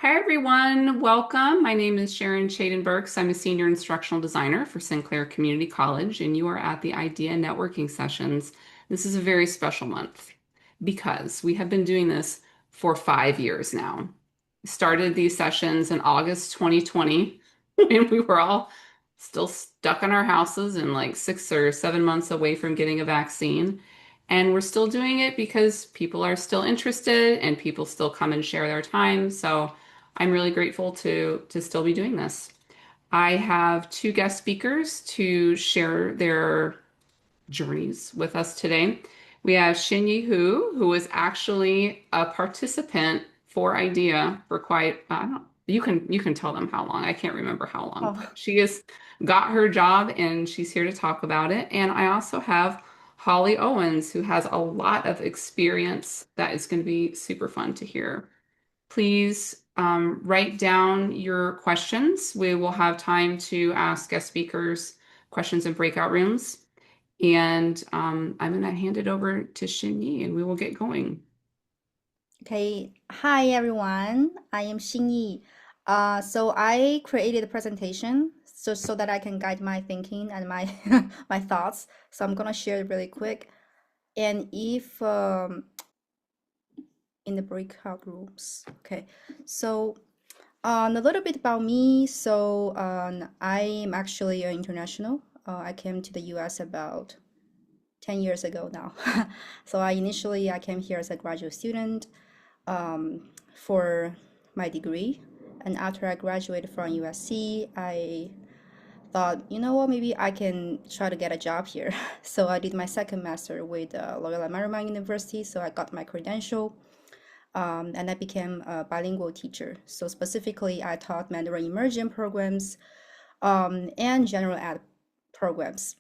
Hi, everyone. Welcome. My name is Sharon Chaden-Burks. I'm a senior instructional designer for Sinclair Community College, and you are at the Idea Networking Sessions. This is a very special month because we have been doing this for 5 years now. Started these sessions in August 2020 when we were all still stuck in our houses and like 6 or 7 months away from getting a vaccine. And we're still doing it because people are still interested and people still come and share their time. So I'm really grateful to still be doing this. I have two guest speakers to share their journeys with us today. We have Xinyi who is actually a participant for IDEA for quite, I don't, you can tell them how long. I can't remember how long, but Oh, she has got her job and she's here to talk about it. And I also have Holly Owens, who has a lot of experience that is going to be super fun to hear. Please write down your questions. We will have time to ask guest speakers questions in breakout rooms. And I'm going to hand it over to Xinyi and we will get going. okay. Hi, everyone. I am Xinyi. So I created a presentation so that I can guide my thinking and my my thoughts. So I'm gonna share it really quick. And if in the breakout rooms, okay. So a little bit about me. So I'm actually an international. I came to the U.S. about 10 years ago now. So I came here as a graduate student for my degree. And after I graduated from USC, I thought, you know what, maybe I can try to get a job here. So I did my second master with Loyola Marymount University. So I got my credential and I became a bilingual teacher. So specifically, I taught Mandarin immersion programs and general ed programs.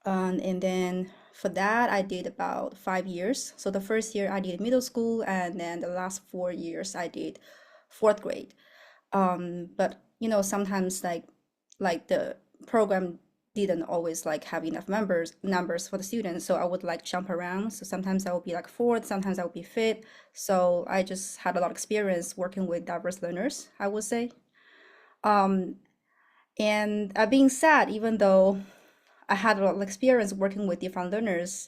And then for that, I did about 5 years. So the first year I did middle school, and then the last 4 years I did fourth grade. But sometimes like the program didn't always like have enough numbers for the students, so I would like jump around. So sometimes I would be like fourth, sometimes I would be fifth. So I just had a lot of experience working with diverse learners, I would say. Um, and being said, even though I had a lot of experience working with different learners,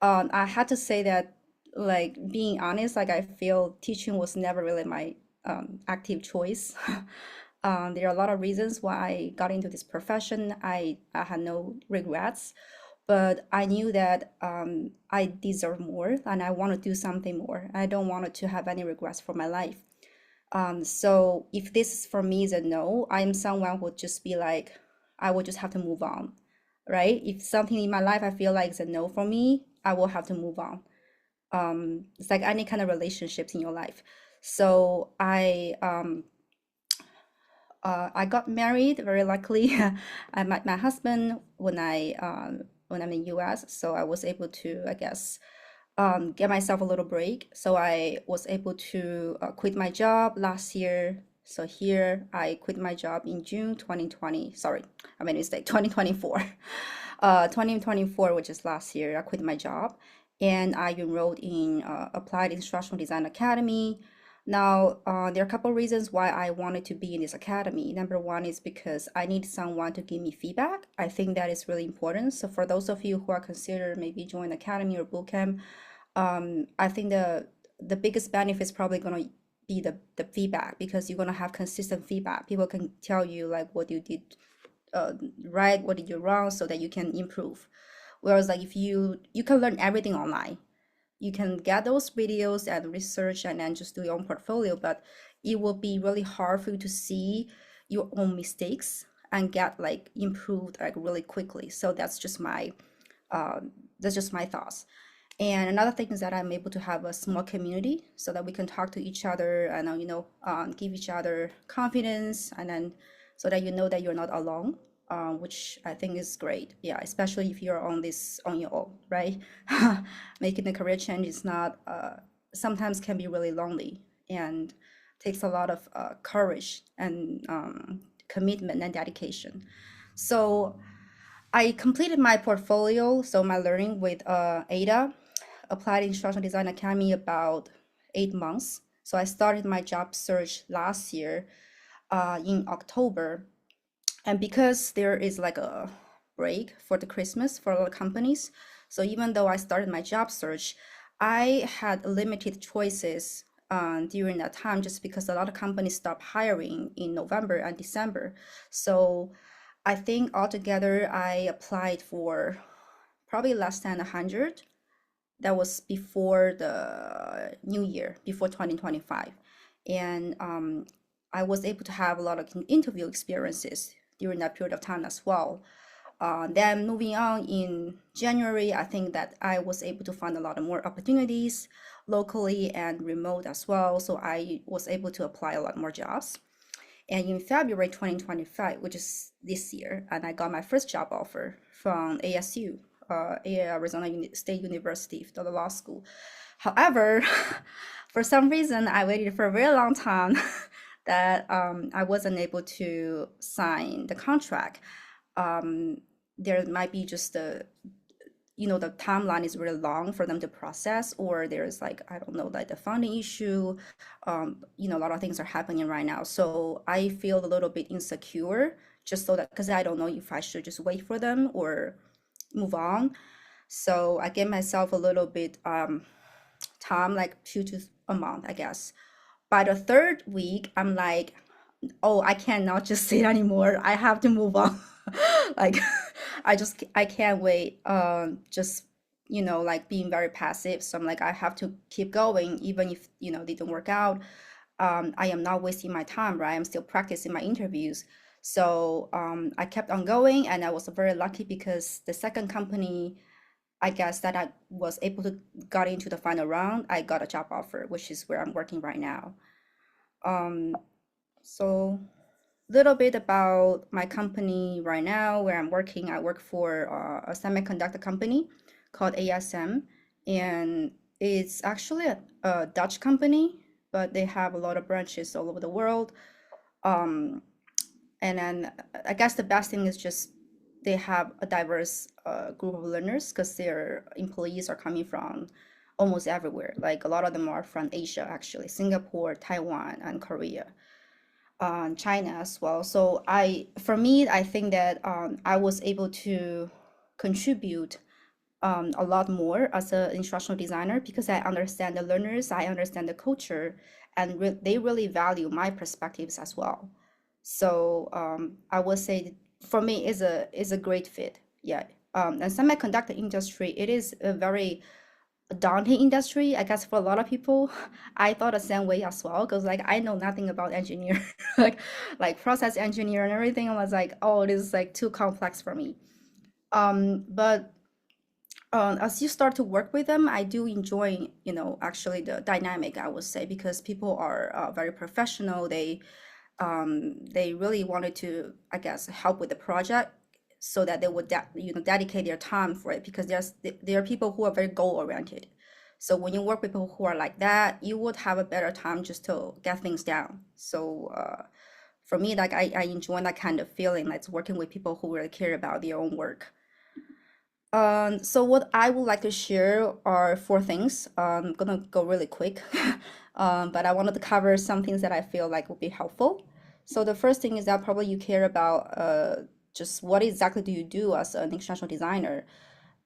I had to say that, like, being honest, like I feel teaching was never really my active choice. There are a lot of reasons why I got into this profession. I had no regrets, but I knew that I deserve more and I want to do something more. I don't want to have any regrets for my life. So if this is for me is a no, I'm someone who would just be like, I will just have to move on, right? If something in my life I feel like is a no for me, I will have to move on. It's like any kind of relationships in your life. So I got married very luckily. I met my husband when I'm in US, so I was able to, I guess, get myself a little break. So I was able to quit my job last year. So here I quit my job in June 2020. Sorry, I made a mistake. 2024. 2024, which is last year, I quit my job and I enrolled in Applied Instructional Design Academy. Now, there are a couple reasons why I wanted to be in this academy. Number one is because I need someone to give me feedback. I think that is really important. So for those of you who are considered maybe join academy or bootcamp, I think the biggest benefit is probably gonna be the feedback because you're gonna have consistent feedback. People can tell you like what you did right, what did you wrong, so that you can improve. Whereas like if you can learn everything online, you can get those videos and research and then just do your own portfolio, but it will be really hard for you to see your own mistakes and get like improved like really quickly. So that's just my thoughts. And another thing is that I'm able to have a small community so that we can talk to each other and give each other confidence, and then so that you know that you're not alone, which I think is great. Yeah, especially if you're on this on your own, right? Making a career change is not sometimes can be really lonely and takes a lot of courage and commitment and dedication. So I completed my portfolio, so my learning with ADA, Applied Instructional Design Academy, about 8 months. So I started my job search last year in October. And because there is like a break for the Christmas for a lot of companies, so even though I started my job search, I had limited choices during that time just because a lot of companies stopped hiring in November and December. So I think altogether I applied for probably less than 100. That was before the new year, before 2025. And I was able to have a lot of interview experiences during that period of time as well. Then moving on in January, I think that I was able to find a lot of more opportunities locally and remote as well. So I was able to apply a lot more jobs. And in February 2025, which is this year, and I got my first job offer from ASU, Arizona State University, for the law school. However, for some reason, I waited for a very long time that I wasn't able to sign the contract. Um, there might be just the timeline is really long for them to process, or there's like, I don't know, like the funding issue. A lot of things are happening right now. So I feel a little bit insecure just so that because I don't know if I should just wait for them or move on. So I give myself a little bit time, like 2 to a month, I guess. By the third week, I'm like, oh, I cannot just sit anymore. I have to move on. Like, I can't wait. Just like being very passive. So I'm like, I have to keep going, even if didn't work out. I am not wasting my time, right? I'm still practicing my interviews. So I kept on going, and I was very lucky because the second company, I guess that I was able to got into the final round. I got a job offer, which is where I'm working right now. Um, so little bit about my company right now, where I'm working. I work for a semiconductor company called ASM, and it's actually a Dutch company, but they have a lot of branches all over the world. Um, and then I guess the best thing is just they have a diverse group of learners because their employees are coming from almost everywhere. Like a lot of them are from Asia, actually, Singapore, Taiwan, and Korea, China as well. So for me, I think that I was able to contribute a lot more as an instructional designer because I understand the learners, I understand the culture, and they really value my perspectives as well. So I would say that for me is a great fit. Yeah. And semiconductor industry, it is a very daunting industry, I guess, for a lot of people. I thought the same way as well, because like I know nothing about engineer, like like process engineer and everything. I was like, oh, this is like too complex for me. But as you start to work with them, I do enjoy, actually the dynamic, I would say, because people are very professional. They really wanted to, I guess, help with the project so that they would dedicate their time for it because there are people who are very goal oriented. So when you work with people who are like that, you would have a better time just to get things down. So for me, like I enjoy that kind of feeling, like working with people who really care about their own work. So what I would like to share are four things. I'm gonna go really quick, but I wanted to cover some things that I feel like would be helpful. So the first thing is that probably you care about just what exactly do you do as an international designer.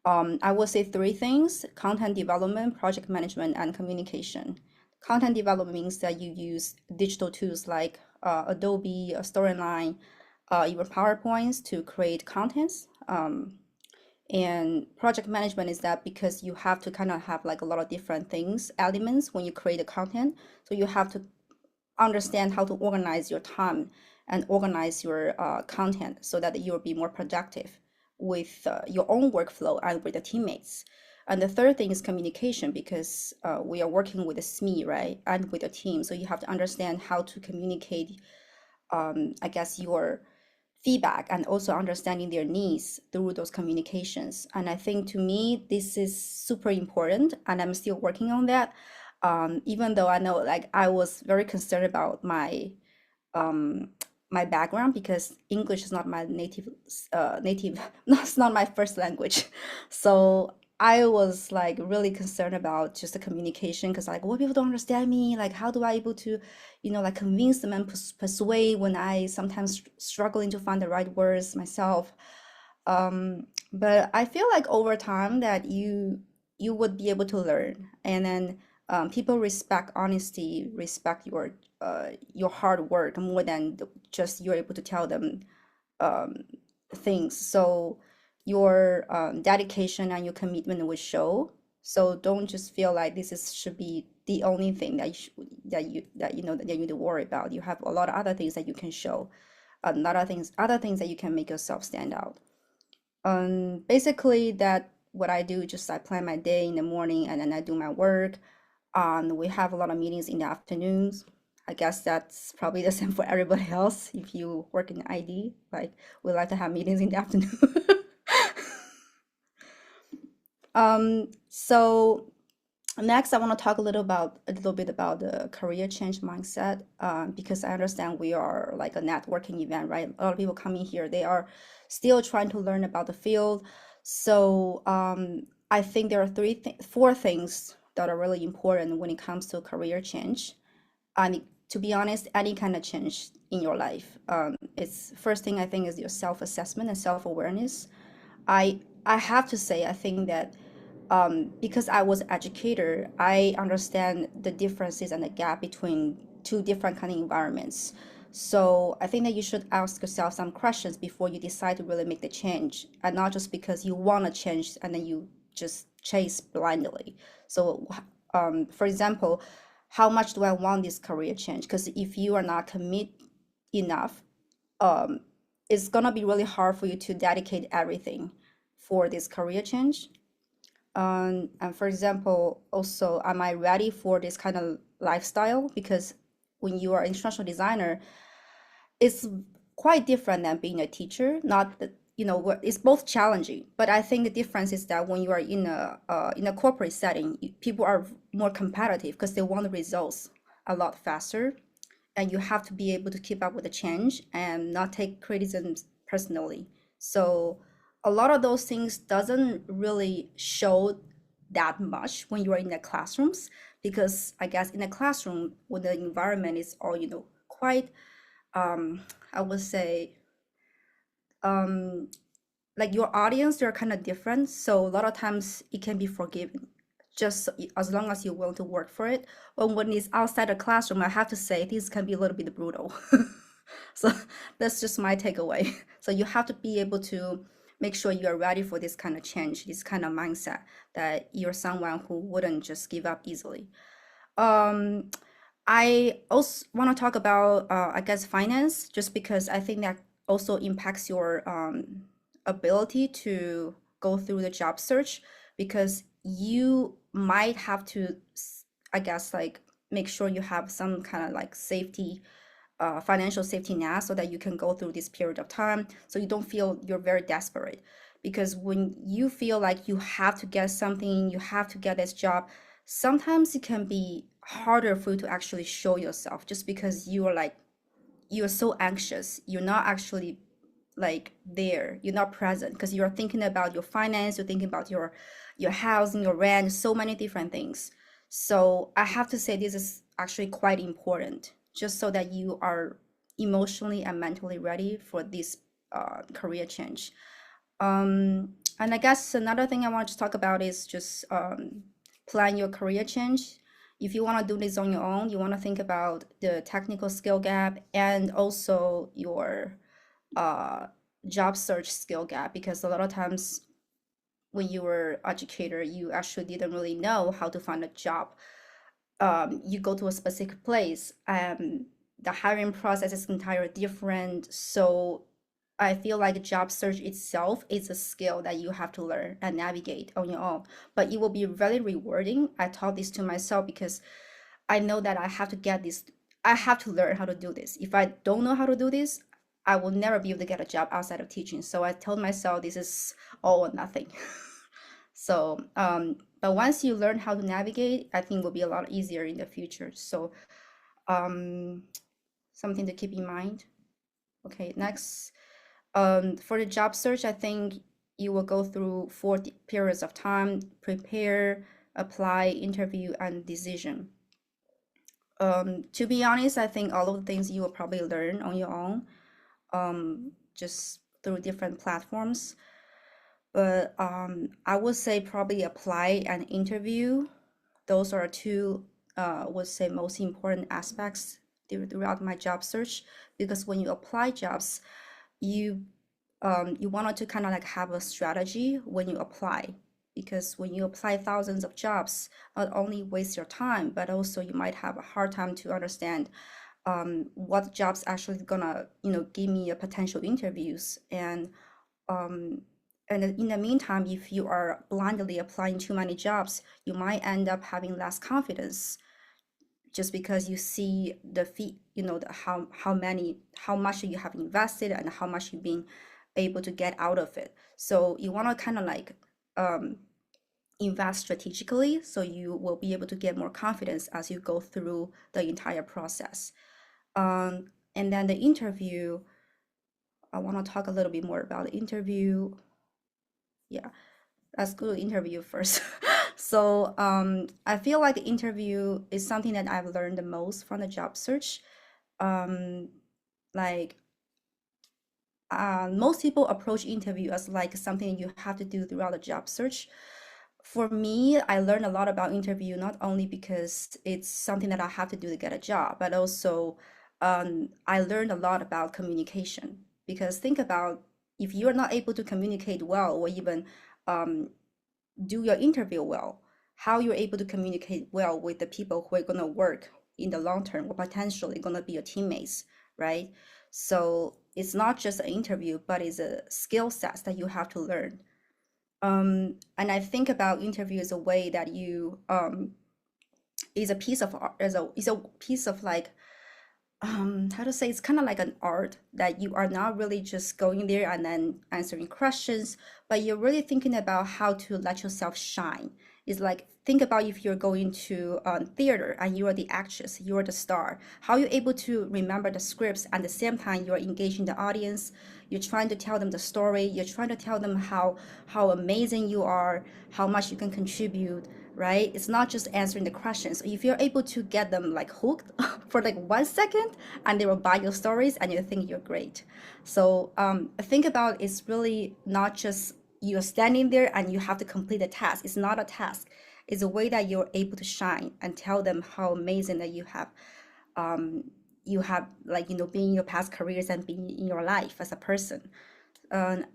I will say three things: content development, project management, and communication. Content development means that you use digital tools like Adobe, Storyline, even PowerPoints to create contents. And project management is that because you have to kind of have like a lot of different things, elements when you create the content. So you have to understand how to organize your time and organize your content so that you'll be more productive with your own workflow and with the teammates. And the third thing is communication because we are working with a SME, right? And with a team. So you have to understand how to communicate, I guess, your feedback and also understanding their needs through those communications. And I think to me, this is super important, and I'm still working on that. Even though I know, like, I was very concerned about um, my background because English is not my native, no, it's not my first language. So I was like really concerned about just the communication because like what people don't understand me, like how do I able to, like convince them and persuade when I sometimes struggling to find the right words myself. But I feel like over time that you would be able to learn, and then people respect honesty, respect your hard work more than just you're able to tell them um, things. So your dedication and your commitment will show. So don't just feel like this is should be the only thing that that you need to worry about. You have a lot of other things that you can show, a lot of things that you can make yourself stand out. Basically that what I do, just I plan my day in the morning and then I do my work. We have a lot of meetings in the afternoons. I guess that's probably the same for everybody else. If you work in ID, like we like to have meetings in the afternoon. So next, I want to talk a little bit about the career change mindset, because I understand we are like a networking event, right? A lot of people coming here, they are still trying to learn about the field. So I think there are four things that are really important when it comes to career change. And to be honest, any kind of change in your life, it's first thing I think is your self-assessment and self-awareness. I have to say, I think that because I was an educator, I understand the differences and the gap between two different kind of environments. So I think that you should ask yourself some questions before you decide to really make the change, and not just because you want to change and then you just chase blindly. So, for example, how much do I want this career change? Because if you are not commit enough, um, it's gonna be really hard for you to dedicate everything for this career change. And for example, also, am I ready for this kind of lifestyle? Because when you are an instructional designer, it's quite different than being a teacher. Not that, it's both challenging, but I think the difference is that when you are in a corporate setting, people are more competitive because they want the results a lot faster, and you have to be able to keep up with the change and not take criticism personally. So a lot of those things doesn't really show that much when you are in the classrooms, because I guess in the classroom when the environment is all quite I would say um like your audience, they're kind of different, so a lot of times it can be forgiven just as long as you're willing to work for it. But when it's outside the classroom, I have to say this can be a little bit brutal. So that's just my takeaway. So you have to be able to make sure you are ready for this kind of change, this kind of mindset, that you're someone who wouldn't just give up easily. um I also want to talk about, I guess, finance, just because I think that also impacts your ability to go through the job search, because you might have to, I guess, like make sure you have some kind of like safety, financial safety net, so that you can go through this period of time, so you don't feel you're very desperate. Because when you feel like you have to get something, you have to get this job, sometimes it can be harder for you to actually show yourself, just because you're so anxious, you're not actually like there, you're not present, because you're thinking about your finance, you're thinking about your housing, your rent, so many different things. So I have to say this is actually quite important, just so that you are emotionally and mentally ready for this career change. And I guess another thing I want to talk about is just plan your career change. If you want to do this on your own, you want to think about the technical skill gap and also your uh, job search skill gap, because a lot of times when you were educator, you actually didn't really know how to find a job. You go to a specific place, the hiring process is entirely different. So I feel like job search itself is a skill that you have to learn and navigate on your own. But it will be very rewarding. I taught this to myself because I know that I have to get this, I have to learn how to do this. If I don't know how to do this, I will never be able to get a job outside of teaching. So I told myself this is all or nothing. So, but once you learn how to navigate, I think it will be a lot easier in the future. So, um, something to keep in mind. Okay, next, for the job search, I think you will go through four periods of time: prepare, apply, interview, and decision. To be honest, I think all of the things you will probably learn on your own, just through different platforms. But I would say probably apply and interview. Those are two, would say, most important aspects throughout my job search. Because when you apply jobs, you you wanted to kind of like have a strategy when you apply. Because when you apply thousands of jobs, not only waste your time, but also you might have a hard time to understand what jobs actually gonna give me a potential interviews. Um, and in the meantime, if you are blindly applying too many jobs, you might end up having less confidence just because you see the fee, how much you have invested and how much you've been able to get out of it. So you want to kind of like um, invest strategically, so you will be able to get more confidence as you go through the entire process. And then the interview, I want to talk a little bit more about the interview. Yeah, let's go to interview first. So I feel like the interview is something that I've learned the most from the job search. Um, like most people approach interview as like something you have to do throughout the job search. For me, I learned a lot about interview not only because it's something that I have to do to get a job, but also I learned a lot about communication. Because think about, if you're not able to communicate well, or even um, do your interview well, how you're able to communicate well with the people who are going to work in the long term or potentially going to be your teammates, right? So it's not just an interview, but it's a skill set that you have to learn. And I think about interview as a way that you is a piece of art, is a piece of like how to say, it's kind of like an art that you are not really just going there and then answering questions, but you're really thinking about how to let yourself shine. It's like, think about if you're going to theater and you are the actress, you are the star, how are you able to remember the scripts at the same time you're engaging the audience, you're trying to tell them the story, you're trying to tell them how amazing you are, how much you can contribute, right? It's not just answering the questions. If you're able to get them like hooked for like 1 second, and they will buy your stories and you think you're great. So think about, it's really not just you're standing there and you have to complete a task. It's not a task. It's a way that you're able to shine and tell them how amazing that you have, like, been in your past careers and being in your life as a person. Um,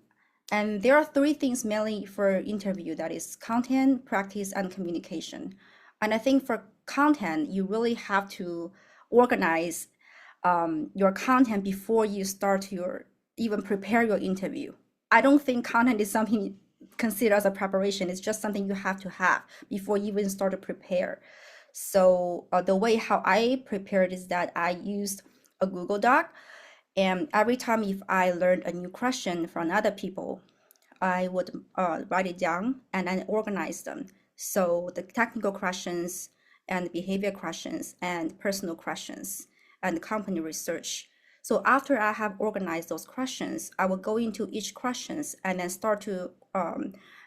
and there are three things mainly for interview, that is content, practice, and communication. And I think for content, you really have to organize your content before you start your even prepare your interview. I don't think content is something considered as a preparation. It's just something you have to have before you even start to prepare. So the way how I prepared is that I used a Google Doc, and every time if I learned a new question from other people, I would write it down and then organize them. So the technical questions and behavior questions and personal questions and company research. So after I have organized those questions, I will go into each questions and then start to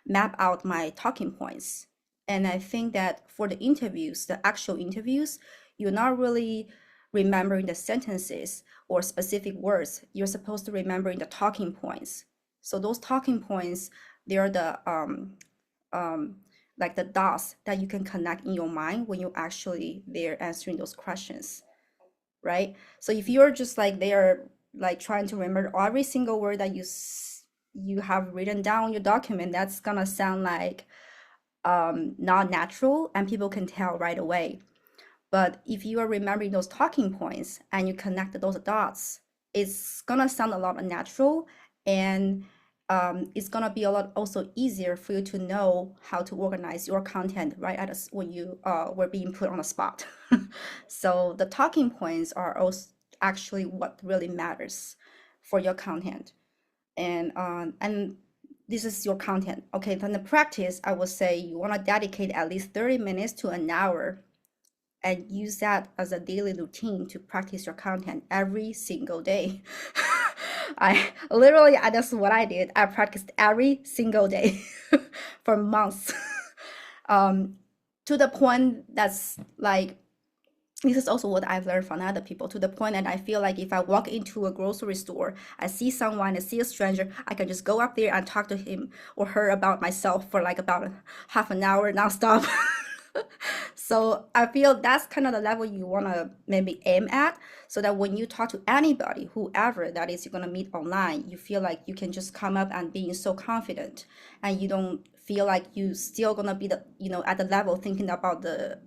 map out my talking points. And I think that for the interviews, the actual interviews, you're not really remembering the sentences or specific words. You're supposed to remember the talking points. So those talking points, they're the like the dots that you can connect in your mind when you're actually there answering those questions, right? So if you're just like there, like trying to remember every single word that you have written down in your document, that's gonna sound like not natural, and people can tell right away. But if you are remembering those talking points and you connect those dots, it's gonna sound a lot natural, and it's gonna be a lot also easier for you to know how to organize your content right at when you were being put on the spot. So the talking points are also actually what really matters for your content, and this is your content. Okay, then the practice, I would say you want to dedicate at least 30 minutes to an hour and use that as a daily routine to practice your content every single day. that's what I did. I practiced every single day for months. um, to the point that's like this is also what I've learned from other people, to the point that I feel like if I walk into a grocery store, I see someone, I see a stranger, I can just go up there and talk to him or her about myself for like about half an hour nonstop. So I feel that's kind of the level you want to maybe aim at, so that when you talk to anybody, whoever that is you're going to meet online, you feel like you can just come up and being so confident, and you don't feel like you still going to be the, at the level thinking about the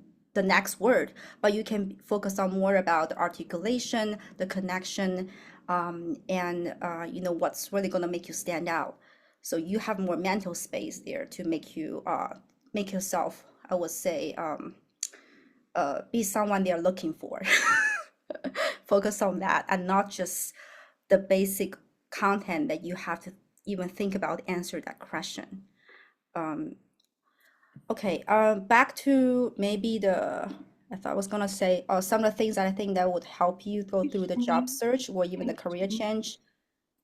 next word, but you can focus on more about the articulation, the connection, and what's really going to make you stand out. So you have more mental space there to make yourself, I would say, be someone they're looking for. Focus on that and not just the basic content that you have to even think about answer that question. Um, okay, back to maybe I thought I was gonna say some of the things that I think that would help you go through the job Xinyi, search or even the career change.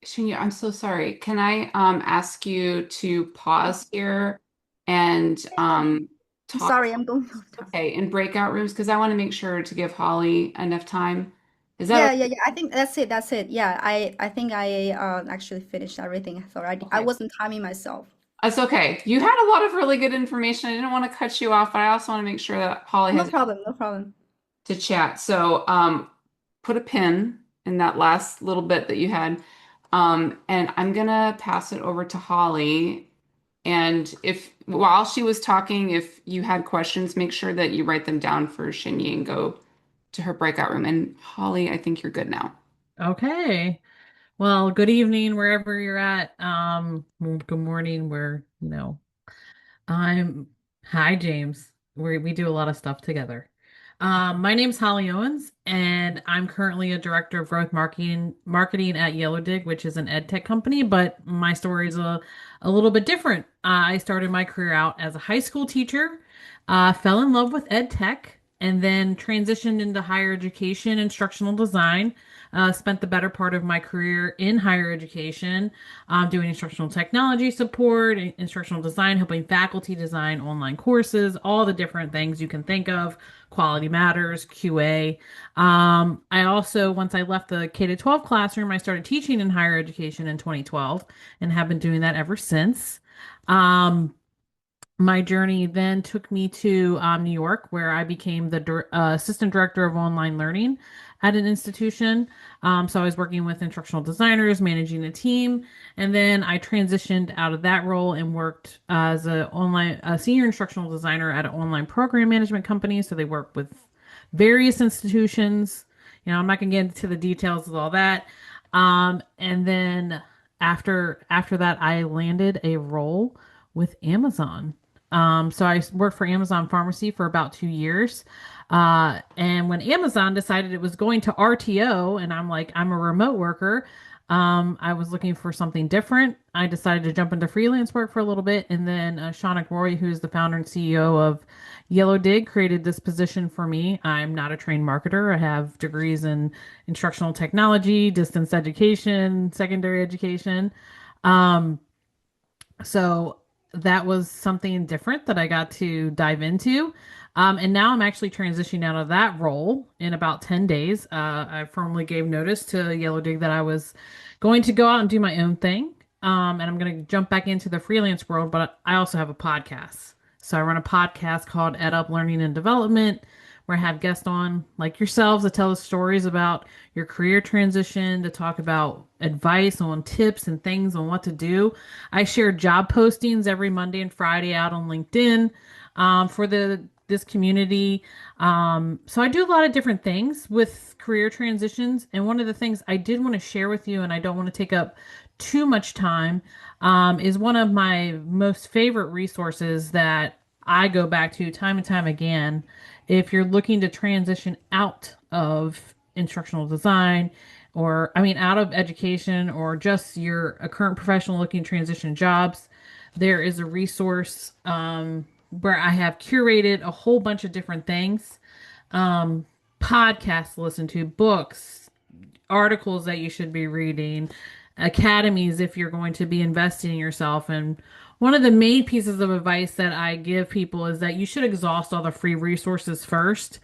Xinyi, I'm so sorry. Can I ask you to pause here and I'm talk, sorry, I'm going to. okay, in breakout rooms because I want to make sure to give Holly enough time. Is that Yeah, okay? yeah, yeah. I think that's it. That's it. Yeah, I think I actually finished everything. So I Okay. wasn't timing myself. It's okay. You had a lot of really good information. I didn't want to cut you off, but I also want to make sure that Holly No has problem. No problem. to chat. So, put a pin in that last little bit that you had. And I'm gonna pass it over to Holly. And if while she was talking, if you had questions, make sure that you write them down for Xinyi and go to her breakout room. And Holly, I think you're good now. Okay. Well, good evening wherever you're at. Good morning I'm hi James. We do a lot of stuff together. My name's Holly Owens, and I'm currently a director of growth marketing at Yellow Dig, which is an ed tech company, but my story is a little bit different. I started my career out as a high school teacher, fell in love with ed tech, and then transitioned into higher education, instructional design. Spent the better part of my career in higher education, doing instructional technology support, instructional design, helping faculty design online courses, all the different things you can think of, quality matters, QA. I also, once I left the K to 12 classroom, I started teaching in higher education in 2012 and have been doing that ever since. Um, my journey then took me to New York, where I became the assistant director of online learning at an institution. So I was working with instructional designers, managing a team, and then I transitioned out of that role and worked as a senior instructional designer at an online program management company. So they work with various institutions. I'm not gonna get into the details of all that. And then after that, I landed a role with Amazon. So I worked for Amazon Pharmacy for about 2 years. And when Amazon decided it was going to RTO, and I'm like, I'm a remote worker, I was looking for something different. I decided to jump into freelance work for a little bit. And then Shaunak Roy, who's the founder and CEO of Yellow Dig, created this position for me. I'm not a trained marketer. I have degrees in instructional technology, distance education, secondary education. Um, so that was something different that I got to dive into. And now I'm actually transitioning out of that role in about 10 days. I formally gave notice to Yellow Dig that I was going to go out and do my own thing. And I'm going to jump back into the freelance world, but I also have a podcast. So I run a podcast called Ed Up Learning and Development, where I have guests on like yourselves to tell us stories about your career transition, to talk about advice on tips and things on what to do. I share job postings every Monday and Friday out on LinkedIn for this community. So I do a lot of different things with career transitions. And one of the things I did want to share with you, and I don't want to take up too much time, is one of my most favorite resources that I go back to time and time again. If you're looking to transition out of instructional design, or I mean, out of education, or just you're a current professional looking to transition jobs, there is a resource where I have curated a whole bunch of different things, um, podcasts to listen to, books, articles that you should be reading, academies if you're going to be investing in yourself. And one of the main pieces of advice that I give people is that you should exhaust all the free resources first.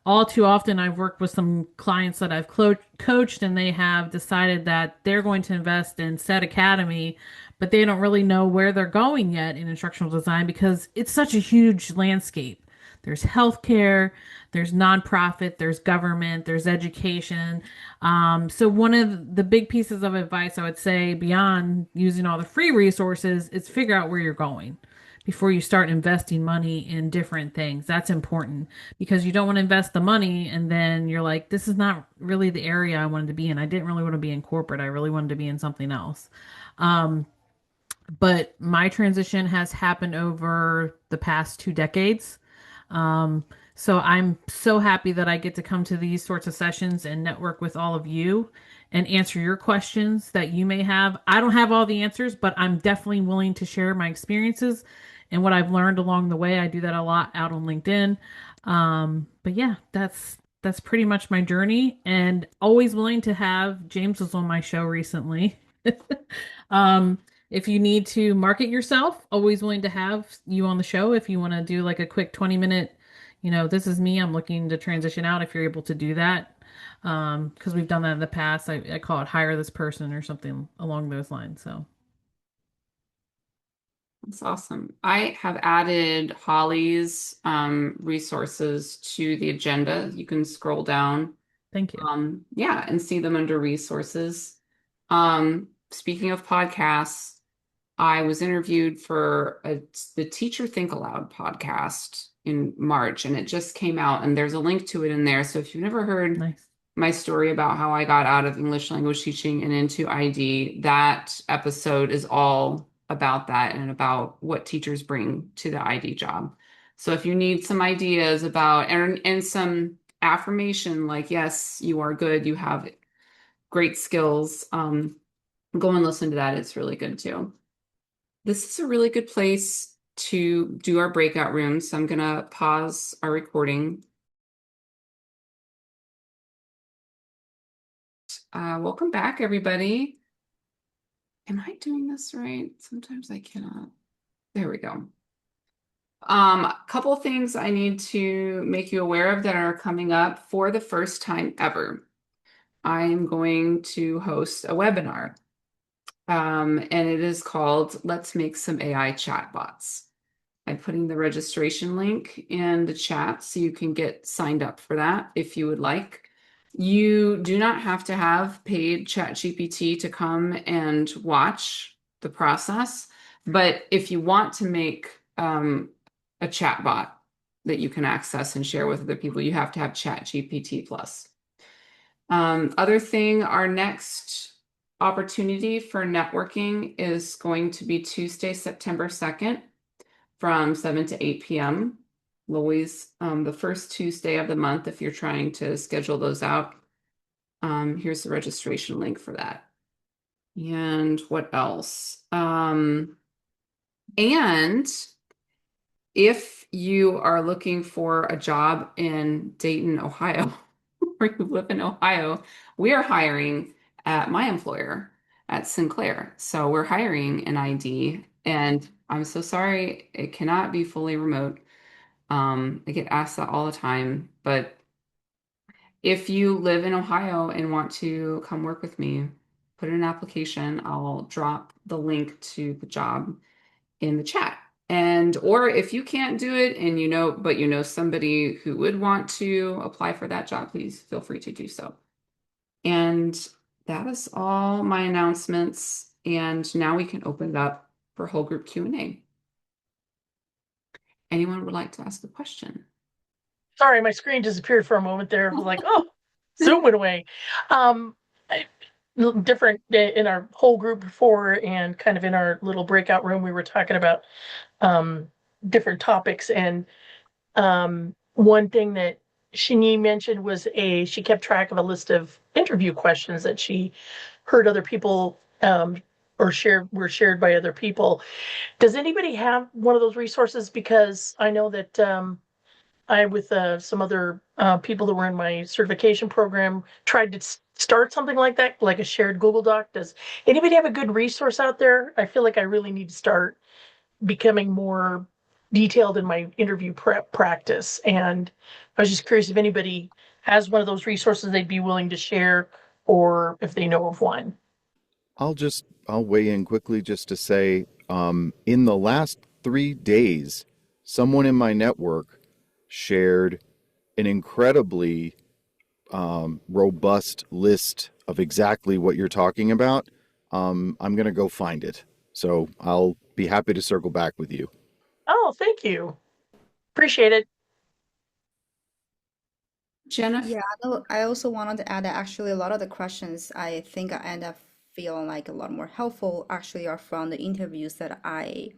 All too often, I've worked with some clients that I've coached, and they have decided that they're going to invest in said academy, but they don't really know where they're going yet in instructional design because it's such a huge landscape. There's healthcare, there's nonprofit, there's government, there's education. So one of the big pieces of advice I would say beyond using all the free resources is figure out where you're going before you start investing money in different things. That's important because you don't want to invest the money and then you're like, this is not really the area I wanted to be in. I didn't really want to be in corporate. I really wanted to be in something else. Um, but my transition has happened over the past 2 decades. Um, so I'm so happy that I get to come to these sorts of sessions and network with all of you and answer your questions that you may have. I don't have all the answers, but I'm definitely willing to share my experiences and what I've learned along the way. I do that a lot out on LinkedIn. But yeah, that's pretty much my journey and always willing to have James was on my show recently. um, if you need to market yourself, always willing to have you on the show. If you want to do like a quick 20-minute, this is me, I'm looking to transition out if you're able to do that. Because we've done that in the past. I call it hire this person or something along those lines. So That's awesome. I have added Holly's resources to the agenda. You can scroll down, thank you. yeah, and see them under resources. Speaking of podcasts, I was interviewed for the Teacher Think Aloud podcast in March, and it just came out, and there's a link to it in there. So if you've never heard Nice. my story about how I got out of English language teaching and into ID, that episode is all about that and about what teachers bring to the ID job. So if you need some ideas about and some affirmation like, yes, you are good, you have great skills, go and listen to that. It's really good too. This is a really good place to do our breakout rooms. So I'm going to pause our recording. Welcome back, everybody. Am I doing this right? Sometimes I cannot. There we go. A couple things I need to make you aware of that are coming up for the first time ever. I am going to host a webinar, and it is called Let's Make Some AI Chatbots. I'm putting the registration link in the chat so you can get signed up for that if you would like. You do not have to have paid ChatGPT to come and watch the process, but if you want to make a chatbot that you can access and share with other people, you have to have ChatGPT Plus. Other thing, our next opportunity for networking is going to be Tuesday, September 2nd from 7 to 8 p.m. Always the first Tuesday of the month if you're trying to schedule those out. Here's the registration link for that. And what else? And if you are looking for a job in Dayton, Ohio, or you live in Ohio, we are hiring at my employer at Sinclair. So we're hiring an ID, and I'm so sorry it cannot be fully remote. I get asked that all the time, but if you live in Ohio and want to come work with me, put in an application. I'll drop the link to the job in the chat. And or if you can't do it and but you know somebody who would want to apply for that job, please feel free to do so. And that is all my announcements. And now we can open it up for whole group Q&A. Anyone would like to ask a question? Sorry, my screen disappeared for a moment there. I was like, oh, Zoom went away. I, different in our whole group before and kind of in our little breakout room, we were talking about different topics. And one thing that Xinyi mentioned was she kept track of a list of interview questions that she heard other people or were shared by other people. Does anybody have one of those resources? Because I know that I, with some other people that were in my certification program, tried to start something like that, like a shared Google Doc. Does anybody have a good resource out there? I feel like I really need to start becoming more detailed in my interview prep practice. And I was just curious if anybody has one of those resources they'd be willing to share, or if they know of one. I'll weigh in quickly just to say, in the last 3 days, someone in my network shared an incredibly robust list of exactly what you're talking about. I'm gonna go find it, so I'll be happy to circle back with you. Oh, thank you. Appreciate it. Jennifer, Yeah, I also wanted to add that actually a lot of the questions I think I end up feeling like a lot more helpful actually are from the interviews that I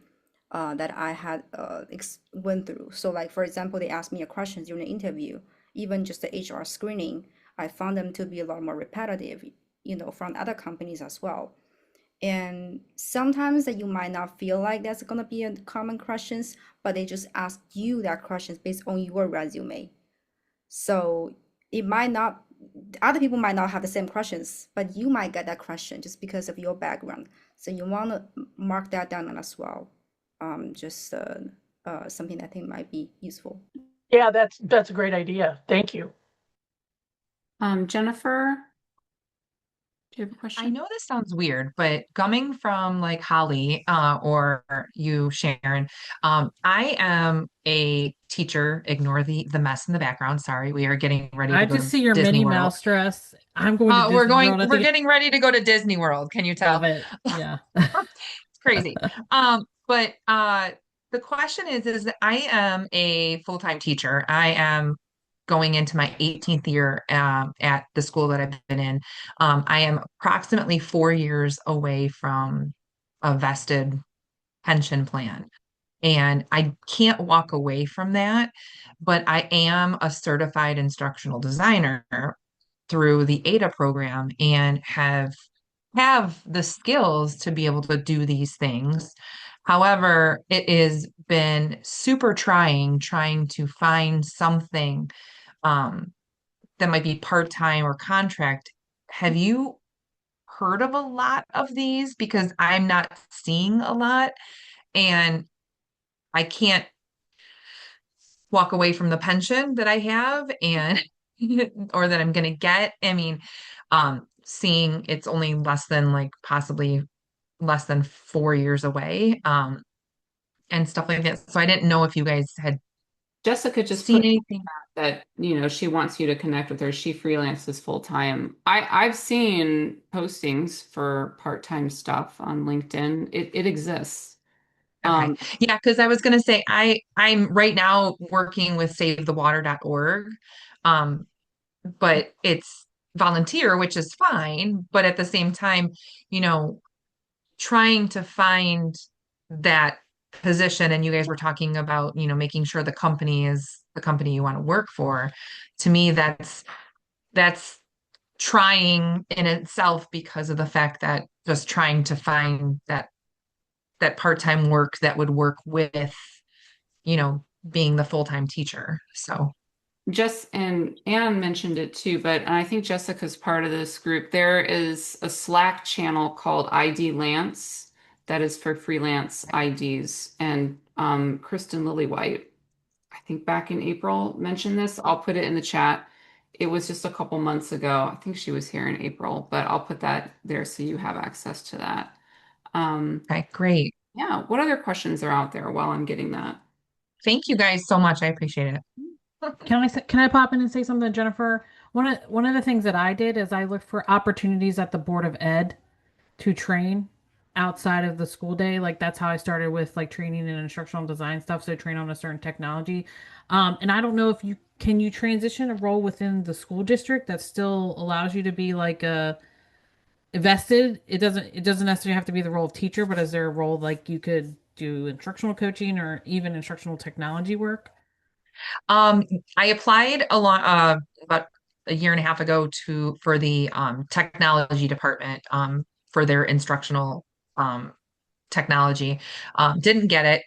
had ex went through. So like for example, they asked me a question during the interview, even just the HR screening, I found them to be a lot more repetitive, from other companies as well. And sometimes that you might not feel like that's gonna be a common questions, but they just ask you that questions based on your resume. So it might not, other people might not have the same questions, but you might get that question just because of your background. So you want to mark that down as well. Just something that I think might be useful. Yeah, that's a great idea. Thank you. Jennifer, do you have a I question? know this sounds weird, but coming from like Holly or you, Sharon, I am a teacher. Ignore the mess in the background. Sorry, we are getting ready I to go just to see your Disney Minnie World. Mouse dress. I'm going to Disney World. I We're think getting ready to go to Disney World. Can you love tell? it. Yeah. It's crazy. But the question is that I am a full-time teacher. I am going into my 18th year at the school that I've been in. I am approximately 4 years away from a vested pension plan. And I can't walk away from that, but I am a certified instructional designer through the ADA program and have the skills to be able to do these things. However, it has been super trying to find something um, that might be part-time or contract. Have you heard of a lot of these? Because I'm not seeing a lot and I can't walk away from the pension that I have and or that I'm going to get. I mean, seeing it's only less than like possibly less than 4 years away, and stuff like that. So I didn't know if you guys had Jessica just seen put anything. that, she wants you to connect with her. She freelances full time. I've seen postings for part-time stuff on LinkedIn. It exists. Okay. Um, Yeah, because I was gonna say I'm right now working with SaveTheWater.org, um, but it's volunteer, which is fine. But at the same time, you know, trying to find that position, and you guys were talking about, making sure the company is the company you want to work for. To me, that's trying in itself because of the fact that just trying to find that part-time work that would work with, being the full-time teacher. So, Just and Anne mentioned it too, but I think Jessica's part of this group. There is a Slack channel called ID Lance that is for freelance IDs, and Kristen Lillywhite, I think back in April, mentioned this. I'll put it in the chat. It was just a couple months ago. I think she was here in April, but I'll put that there so you have access to that. okay, great. Yeah, what other questions are out there while I'm getting that? Thank you guys so much. I appreciate it. Can I pop in and say something, Jennifer? One of the things that I did is I looked for opportunities at the Board of Ed to train outside of the school day. Like that's how I started with like training and instructional design stuff. So train on a certain technology. And I don't know if you transition a role within the school district that still allows you to be like a vested. It doesn't necessarily have to be the role of teacher, but is there a role like you could do instructional coaching or even instructional technology work? Um, I applied about a year and a half ago for the technology department for their instructional um technology. Didn't get it.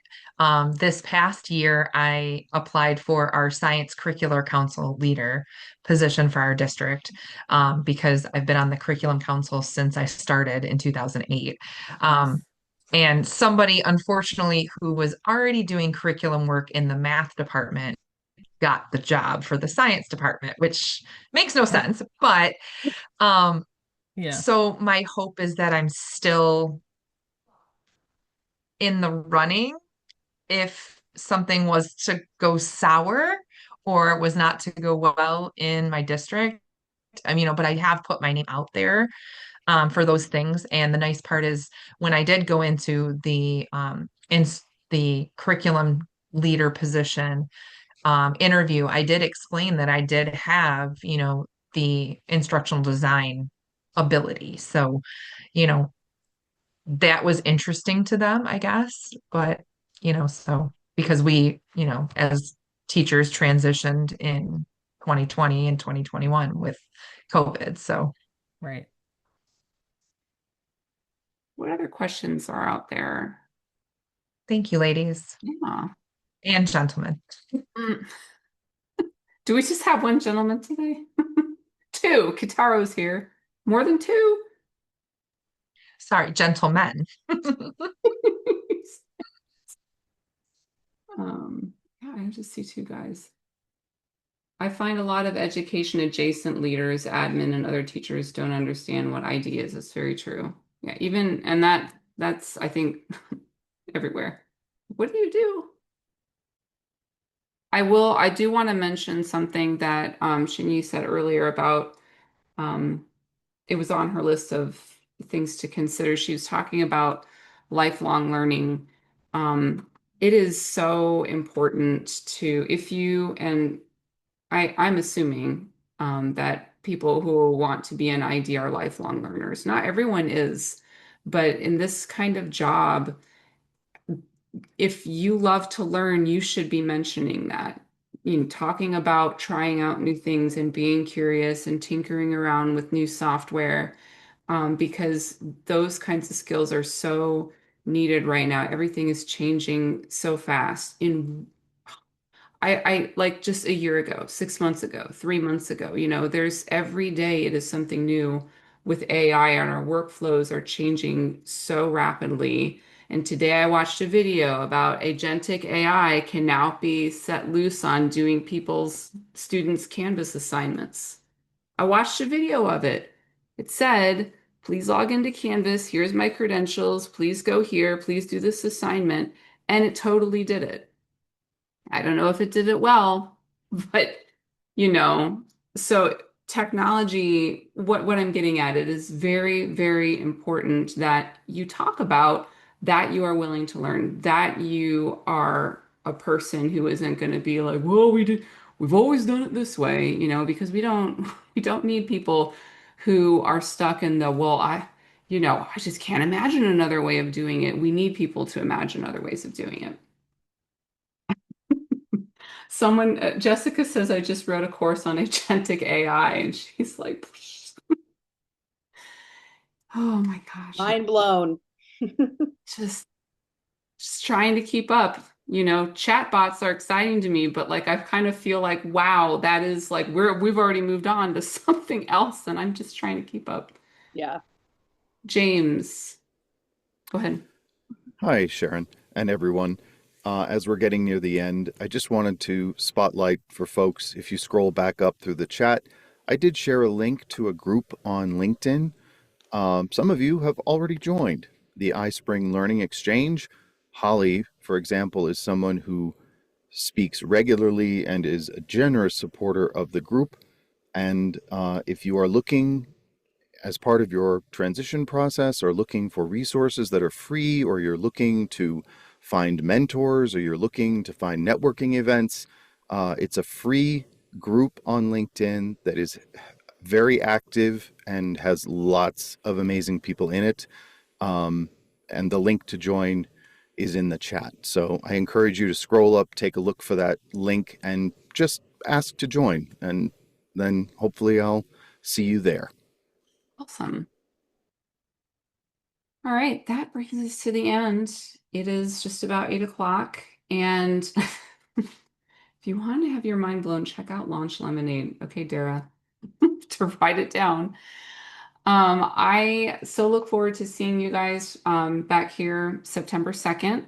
This past year, I applied for our science curricular council leader position for our district because I've been on the curriculum council since I started in 2008. Nice. And somebody, unfortunately, who was already doing curriculum work in the math department got the job for the science department, which makes no sense. But um, Yeah. so my hope is that I'm still in the running if something was to go sour or was not to go well in my district. I mean, but I have put my name out there for those things. And the nice part is when I did go into the curriculum leader position interview, I did explain that I did have, the instructional design ability. So, you know, that was interesting to them, I guess. But, so because we, as teachers transitioned in 2020 and 2021 with COVID. So Right. What other questions are out there? thank you, ladies Yeah. and gentlemen. Mm. Do we just have one gentleman today? Two. Kitaro's here. More than two? Sorry, gentlemen. Yeah, I just see two guys. I find a lot of education adjacent leaders, admin, and other teachers don't understand what ID is. It's very true. Yeah, even and that's I think everywhere. What do you do? I do want to mention something that Xinyi said earlier about um it was on her list of things to consider. She was talking about lifelong learning. It is so important to if you and I'm assuming that people who want to be an ID are lifelong learners. Not everyone is, but in this kind of job, if you love to learn, you should be mentioning that. Talking about trying out new things and being curious and tinkering around with new software, because those kinds of skills are so needed right now. Everything is changing so fast. I like just a year ago, 6 months ago, 3 months ago, there's every day it is something new with AI and our workflows are changing so rapidly. And today I watched a video about agentic AI can now be set loose on doing people's students' Canvas assignments. I watched a video of it. It said, please log into Canvas. Here's my credentials. Please go here. Please do this assignment. And it totally did it. I don't know if it did it well, but you know, so technology, what I'm getting at, it is very, very important that you talk about that you are willing to learn, that you are a person who isn't going to be like, well, we've always done it this way, because we don't we don't need people who are stuck in the, well, I just can't imagine another way of doing it. We need people to imagine other ways of doing it. Someone, Jessica says, I just wrote a course on agentic AI, and she's like, oh my gosh, Mind blown. just just trying to keep up. Chatbots are exciting to me, but like I kind of feel like, wow, that is like we've already moved on to something else, and I'm just trying to keep up. Yeah. James, go ahead. Hi, Sharon and everyone. As we're getting near the end, I just wanted to spotlight for folks, if you scroll back up through the chat, I did share a link to a group on LinkedIn. Some of you have already joined the iSpring Learning Exchange. Holly, for example, is someone who speaks regularly and is a generous supporter of the group. And if you are looking as part of your transition process or looking for resources that are free, or you're looking to find mentors, or you're looking to find networking events, it's a free group on LinkedIn that is very active and has lots of amazing people in it. And the link to join is in the chat. So I encourage you to scroll up, take a look for that link, and just ask to join. And then hopefully I'll see you there. Awesome. All right, that brings us to the end. It is just about 8 o'clock. And if you want to have your mind blown, check out Launch Lemonade. Okay, Dara, to write it down. I so look forward to seeing you guys back here September 2nd.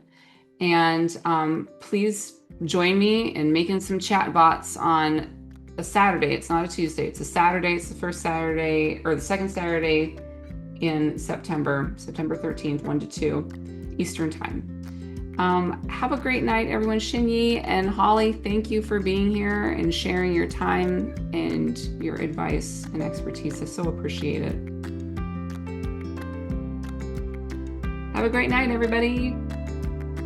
And please join me in making some chat bots on a Saturday. It's not a Tuesday, it's a Saturday. It's the first Saturday or the second Saturday in September 13th, 1 to 2 Eastern Time. Have a great night, everyone. Xinyi and Holly, thank you for being here and sharing your time and your advice and expertise. I so appreciate it. Have a great night, everybody.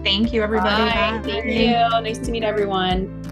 Thank you, everybody. Bye. Thank you. Nice to meet everyone.